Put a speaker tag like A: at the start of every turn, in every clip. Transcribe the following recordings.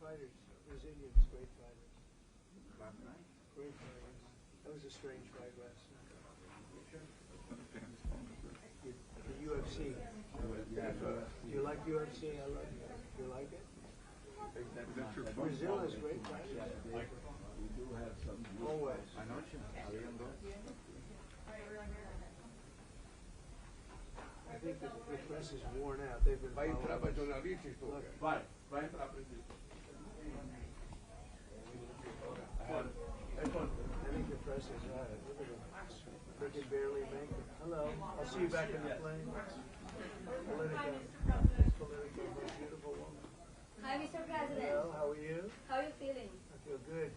A: fighters. Brazilians, great fighters. Great fighters. That was a strange fight last night. The UFC. Do you like UFC? I love it. Do you like it? Brazil has great fighters.
B: We do have some.
A: Always. I think the press is worn out. They've been.
C: Vai entrar para jornalistas, Look.
B: Vai entrar para isso.
A: I think the press is right. Look at them. They can barely make it. Hello. I'll see you back in the plane. Politico. Politico, a beautiful woman.
D: Hi, Mr. President.
A: Hello, how are you?
D: How are you feeling?
A: I feel good.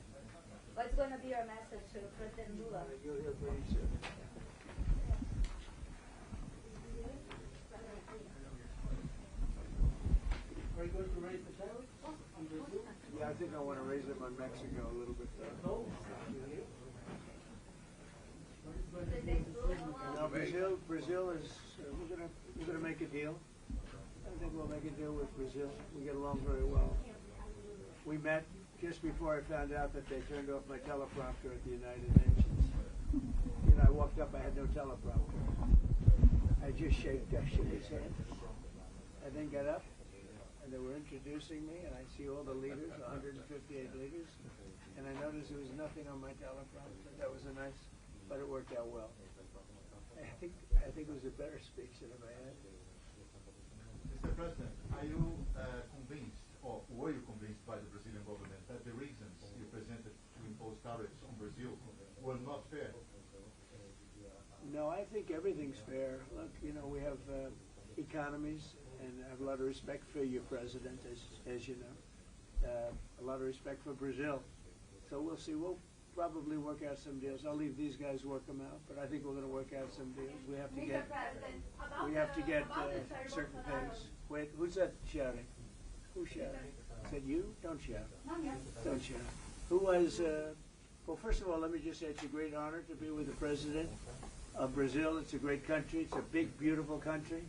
D: What's going to be your message to President Lula?
A: You'll hear pretty soon.
B: Are you going to raise the tariffs?
A: Yeah, I think I want to raise them on Mexico a little bit.
B: No.
A: Now Brazil is. We're gonna make a deal. I think we'll make a deal with Brazil. We get along very well. We met just before I found out that they turned off my teleprompter at the United Nations. You know, I walked up, I had no teleprompter. I just shook his hand. I then got up, and they were introducing me, and I see all the leaders, 158 leaders, and I noticed there was nothing on my teleprompter. That was a nice, but it worked out well. I think it was a better speech than I had.
E: Mr. President, are you convinced, or were you convinced by the Brazilian government that the reasons you presented to impose tariffs on Brazil were not fair?
A: No, I think everything's fair. Look, you know, we have economies, and I have a lot of respect for your president, as you know. A lot of respect for Brazil. So we'll see. We'll probably work out some deals. I'll leave these guys work them out, but I think we're going to work out some deals. We have to get certain things. Wait, who's that shouting? Who's shouting? Is that you? Don't shout. Don't shout. Who was? Well, first of all, let me just say it's a great honor to be with the president of Brazil. It's a great country. It's a big, beautiful country,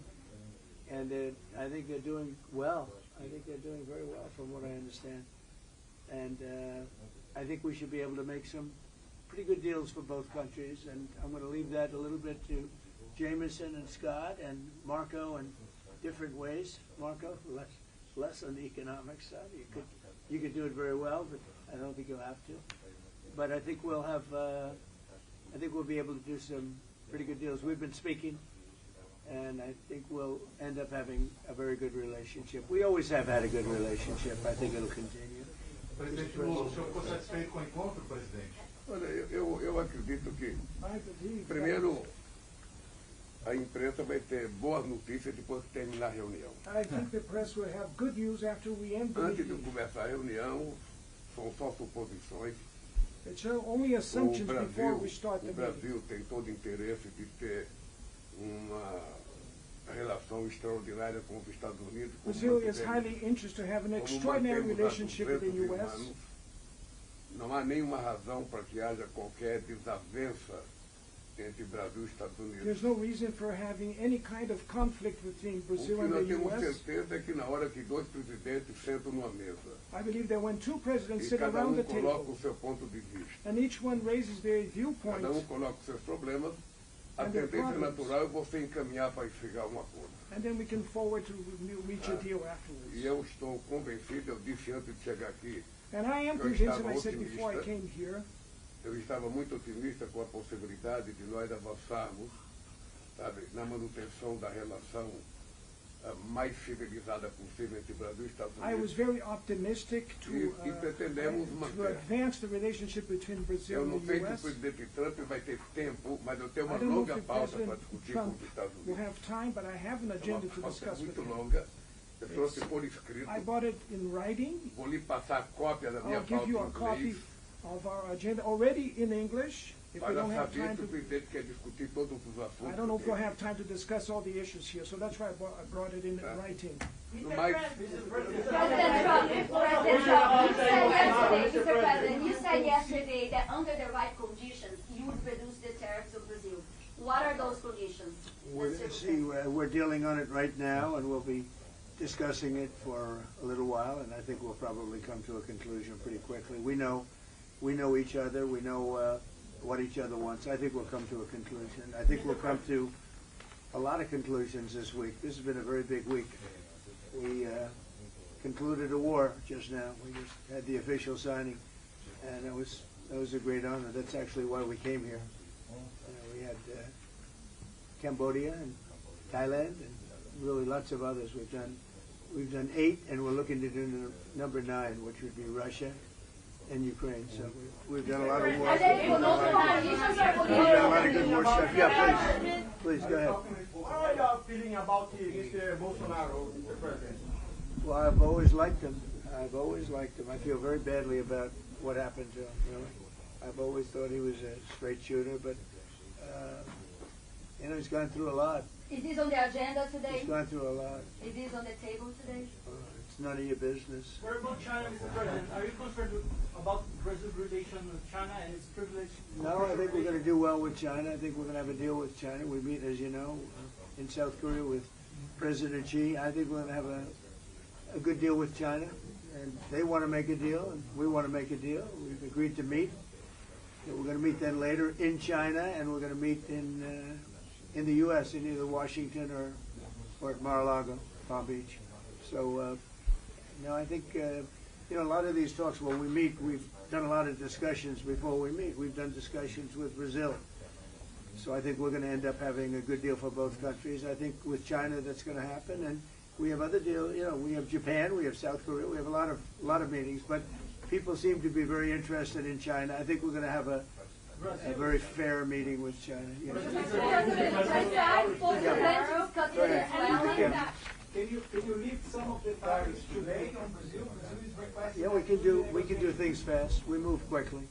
A: and I think they're doing well. I think they're doing very well, from what I understand, and I think we should be able to make some pretty good deals for both countries, and I'm going to leave that a little bit to Jameson and Scott and Marco in different ways. Marco, less on the economic side. You could do it very well, but I don't think you'll have to. But I think we'll have. I think we'll be able to do some pretty good deals. We've been speaking, and I think we'll end up having a very good relationship. We always have had a good relationship. I think it'll continue.
E: Presidente Lula, o senhor ficou satisfeito com o encontro, presidente?
C: Olha, eu acredito que, primeiro, a imprensa vai ter boas notícias depois que terminar a reunião.
F: I think the press will have good news after we end the
C: Antes de
F: meeting.
C: começar a reunião, são só suposições.
F: It's only assumptions before we start the
C: O
F: meeting.
C: Brasil tem todo interesse de ter uma relação extraordinária com os Estados Unidos.
F: Brazil is highly interested to have an extraordinary relationship with the U.S.
C: Não há nenhuma razão para que haja qualquer desavença entre Brasil e Estados Unidos.
F: There's no reason for having any kind of conflict between
C: O
F: Brazil
C: que
F: and
C: nós
F: the
C: temos
F: U.S.
C: certeza é que na hora que dois presidentes sentam numa mesa
F: I believe that when two presidents
C: e
F: sit
C: cada
F: around the
C: coloca
F: table
C: o seu ponto de vista,
F: and each one raises their viewpoint,
C: cada coloca os seus problemas, a
F: And their
C: tendência
F: problems.
C: natural é você encaminhar para chegar a um acordo.
F: and then we can forward to reach a deal afterwards.
C: E eu estou convencido, eu disse antes de chegar aqui,
F: And I am
C: Eu
F: convinced, and
C: estava
F: I said before I
C: otimista.
F: came here,
C: eu estava muito otimista com a possibilidade de nós avançarmos, sabe, na manutenção da relação mais civilizada possível entre Brasil e Estados
F: I was
C: Unidos.
F: very optimistic
C: E pretendemos
F: to
C: manter.
F: advance the relationship between Brazil
C: Eu
F: and
C: não
F: the
C: sei se o
F: U.S.
C: presidente Trump vai ter tempo, mas eu tenho uma
F: I don't know
C: longa
F: if
C: pauta para
F: President
C: discutir
F: Trump
C: com os Estados
F: will
C: Unidos.
F: have time, but I have an
C: É
F: agenda
C: uma
F: to
C: pauta
F: discuss with
C: muito
F: him.
C: longa. Eu trouxe por escrito.
F: I bought it in writing.
C: Vou lhe passar a cópia da minha
F: I'll give
C: pauta
F: you
C: em
F: a copy
C: inglês.
F: of our agenda already in English. If we
C: Para
F: don't have
C: saber
F: time
C: se o
F: to,
C: presidente quer discutir todos os assuntos.
F: I don't know if we'll
C: dele.
F: have time to discuss all the issues here, so that's why I brought it in writing.
C: No mais,
D: President Trump, Mr. President, you said yesterday that under the right conditions, you would reduce the tariffs of Brazil. What are those conditions?
A: We're dealing on it right now, and we'll be discussing it for a little while, and I think we'll probably come to a conclusion pretty quickly. We know each other. We know what each other wants. I think we'll come to a conclusion. I think we'll come to a lot of conclusions this week. This has been a very big week. We concluded a war just now. We just had the official signing, and that was a great honor. That's actually why we came here. We had Cambodia and Thailand and really lots of others. We've done 8, and we're looking to do number 9, which would be Russia and Ukraine. So we've done a lot of work. We've done a lot of good war stuff. Yeah, please go ahead.
B: What are y'all feeling about Mr. Bolsonaro, Mr. President?
A: Well, I've always liked him. I've always liked him. I feel very badly about what happened to him, really. I've always thought he was a straight shooter, but, he's gone through a lot.
D: Is this on the agenda today?
A: He's gone through a lot.
D: Is this on the table today?
A: It's none of your business.
G: What about China, Mr. President? Are you concerned about Brazil's relation with China and its privilege?
A: No, I think we're going to do well with China. I think we're going to have a deal with China. We meet, as you know, in South Korea with President Xi. I think we're going to have a good deal with China. And they want to make a deal, and we want to make a deal. We've agreed to meet. And we're going to meet then later in China, and we're going to meet in the U.S., in either Washington or at Mar-a-Lago, Palm Beach. So, I think, a lot of these talks, when we meet, we've done a lot of discussions before we meet. We've done discussions with Brazil. So I think we're going to end up having a good deal for both countries. I think with China that's going to happen, and we have other deals. We have Japan, we have South Korea, we have a lot of meetings, but people seem to be very interested in China. I think we're going to have a very fair meeting with China.
G: Can you lift some of the tariffs today on Brazil? Brazil is requesting.
A: Yeah, we can do things fast. We move quickly.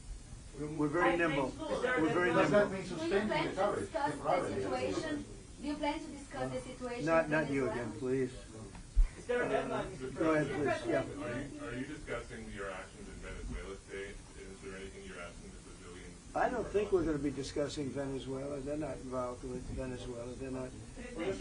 A: We're very nimble. We're very
E: Does
A: nimble.
E: that mean
D: Do you plan
E: suspending the
D: to
E: tariffs
D: discuss the
E: temporarily?
D: situation? Do you plan to discuss the situation?
A: Not you again, please.
G: Is there a deadline, Mr.
A: Go ahead,
G: President?
A: please. Yeah.
H: Are you discussing your actions in Venezuela today? Is there anything you're asking the Brazilians?
A: I don't think we're going to be discussing Venezuela. They're not involved with Venezuela. They're not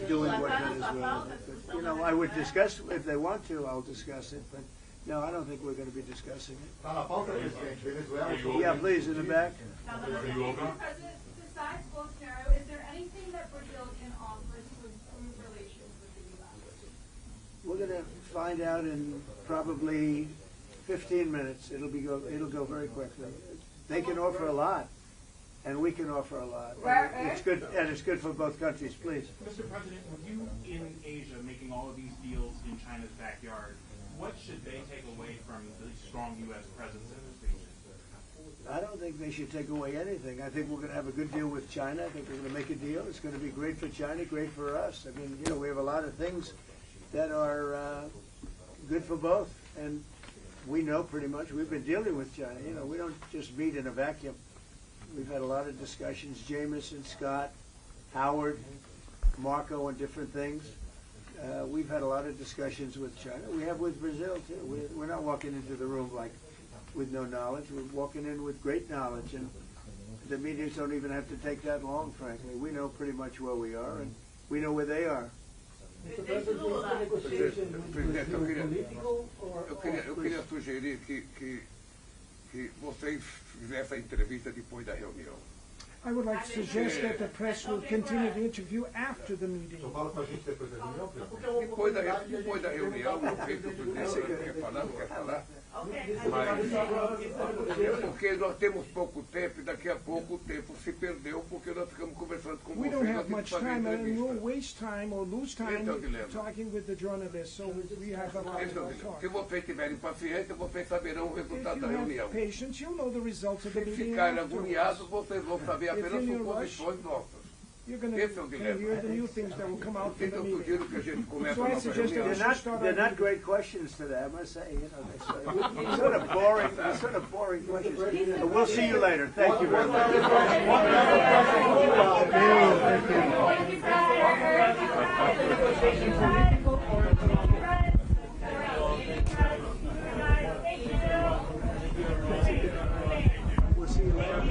A: doing what Venezuela is. But, I would discuss, if they want to, I'll discuss it. But no, I don't think we're going to be discussing it.
E: Está na pauta, presidente. Venezuela.
A: Yeah, please, in the back.
H: Are you open?
I: President, besides Bolsonaro, is there anything that Brazil can offer to improve relations with the U.S.?
A: We're going to find out in probably 15 minutes. It'll go very quickly. They can offer a lot, and we can offer a lot. It's good, and it's good for both countries. Please.
J: Mr. President, with you in Asia making all of these deals in China's backyard, what should they take away from the strong U.S. presence in this region?
A: I don't think they should take away anything. I think we're going to have a good deal with China. I think we're going to make a deal. It's going to be great for China, great for us. I mean, we have a lot of things that are good for both, and we know pretty much. We've been dealing with China. We don't just meet in a vacuum. We've had a lot of discussions. Jameson, Scott, Howard, Marco, and different things. We've had a lot of discussions with China. We have with Brazil too. We're not walking into the room with no knowledge. We're walking in with great knowledge, and the meetings don't even have to take that long, frankly. We know pretty much where we are, and we know where they are.
B: Mr. President, is the negotiation with
C: Presidente,
B: Brazil political or
C: eu queria sugerir que vocês fizessem a entrevista depois da reunião.
F: I would like to suggest that the press will continue the interview after the meeting.
E: Então fala com a gente depois da reunião, presidente.
C: Depois da reunião, não sei se o presidente quer falar, não quer falar. Porque nós temos pouco tempo e daqui a pouco o tempo se perdeu porque nós ficamos conversando com
F: We
C: vocês.
F: don't
C: Nós
F: have
C: temos
F: much
C: que fazer
F: time, and we'll
C: entrevista.
F: waste time or lose time talking with the journalists, so we have a lot
C: Esse é o
F: to
C: dilema.
F: talk.
C: Se vocês tiverem paciência, vocês saberão o
F: If
C: resultado
F: you
C: da reunião.
F: have patience, you'll know the results of the
C: Se
F: meeting
C: ficarem
F: afterwards.
C: agoniados, vocês vão saber
F: If
C: apenas
F: you're in a rush,
C: suposições nossas.
F: You're going
C: Esse é o
F: to
C: dilema.
F: hear the new things that will come out from the
C: Então,
F: meeting.
C: sugiro que a gente comece
F: So
C: a
F: I
C: nossa
F: suggest that
C: reunião.
A: They're not great questions today, I must say. They're sort of boring. They're sort of boring questions. But we'll see you later. Thank you very much.
D: Thank you.